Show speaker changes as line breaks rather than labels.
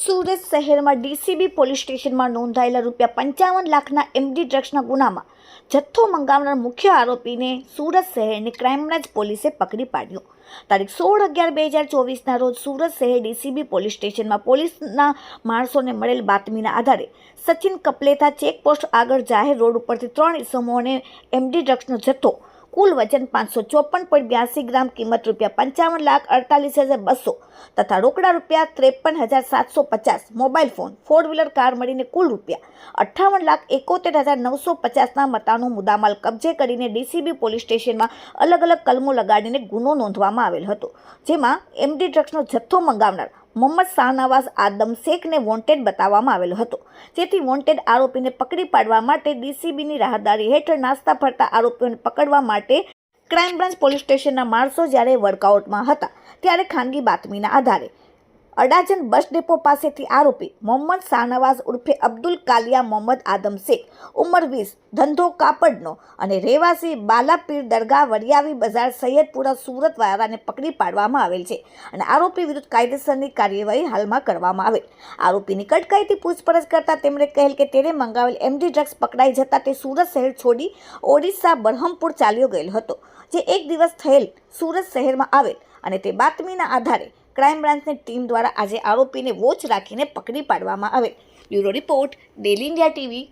સુરત શહેરમાં DCB police સ્ટેશનમાં નોંધાયેલા ₹55 લાખના એમડી ડ્રગ્સના ગુનામાં જથ્થો મંગાવનાર મુખ્ય આરોપીને સુરત શહેરની ક્રાઇમ બ્રાન્ચ પોલીસે પકડી પાડ્યો। તારીખ 16/11/2024ના રોજ સુરત શહેર ડીસીબી પોલીસ સ્ટેશનમાં પોલીસના માણસોને મળેલ બાતમીના આધારે સચિન કપલેથા ચેકપોસ્ટ આગળ જાહેર રોડ ઉપરથી 3 ઇસમોને એમડી ડ્રગ્સનો જથ્થો કુલ વજન 554.82 ગ્રામ, કિંમત ₹55,48,200 તથા રોકડા ₹53,750, મોબાઈલ ફોન, 4 વ્હીલર કાર મળીને કુલ ₹58,71,950ના મતાનો મુદ્દામાલ કબજે કરીને ડીસીબી પોલીસ સ્ટેશનમાં અલગ અલગ કલમો લગાડીને ગુનો નોંધવામાં આવેલ હતો, જેમાં એમડી ડ્રગ્સનો જથ્થો મંગાવનાર મોહમ્મદ શાહનવાઝ આદમ શેખને વોન્ટેડ બતાવવામાં આવેલો હતો, જેથી વોન્ટેડ આરોપીને પકડી પાડવા માટે ડીસીબીની રાહદારી હેઠળ નાસ્તા ફરતા આરોપીઓને પકડવા માટે ક્રાઇમ બ્રાન્ચ પોલીસ સ્ટેશનના માણસો જ્યારે વર્કઆઉટમાં હતા ત્યારે ખાનગી બાતમીના આધારે અડાજણ બસ ડેપો પાસેથી આરોપી મોહમ્મદ શાહનવાઝ ઉર્ફે અબ્દુલ કાલિયા મોહમ્મદ આદમ શેખ, ઉંમર 20, ધંધો કાપડનો અને રહેવાસી બાલાપીર દરગાહ, વરિયાવી બજાર, સૈયદપુરા, સુરત વાળાને પકડી પાડવામાં આવેલ છે અને આરોપી વિરુદ્ધ કાયદેસરની કાર્યવાહી હાલમાં કરવામાં આવેલ। આરોપીની કડકાઈથી પૂછપરછ કરતા તેમણે કહેલ કે તેણે મંગાવેલ એમડી ડ્રગ્સ પકડાઈ જતા તે સુરત શહેર છોડી ઓડિશા બરહમપુર ચાલ્યો ગયેલ હતો, જે એક દિવસ થયેલ સુરત શહેરમાં આવેલ અને તે બાતમીના આધારે ક્રાઇમ બ્રાન્ચની ટીમ દ્વારા આજે આરોપીને વોચ રાખીને પકડી પાડવામાં આવેલ। Bureau report, daily India TV.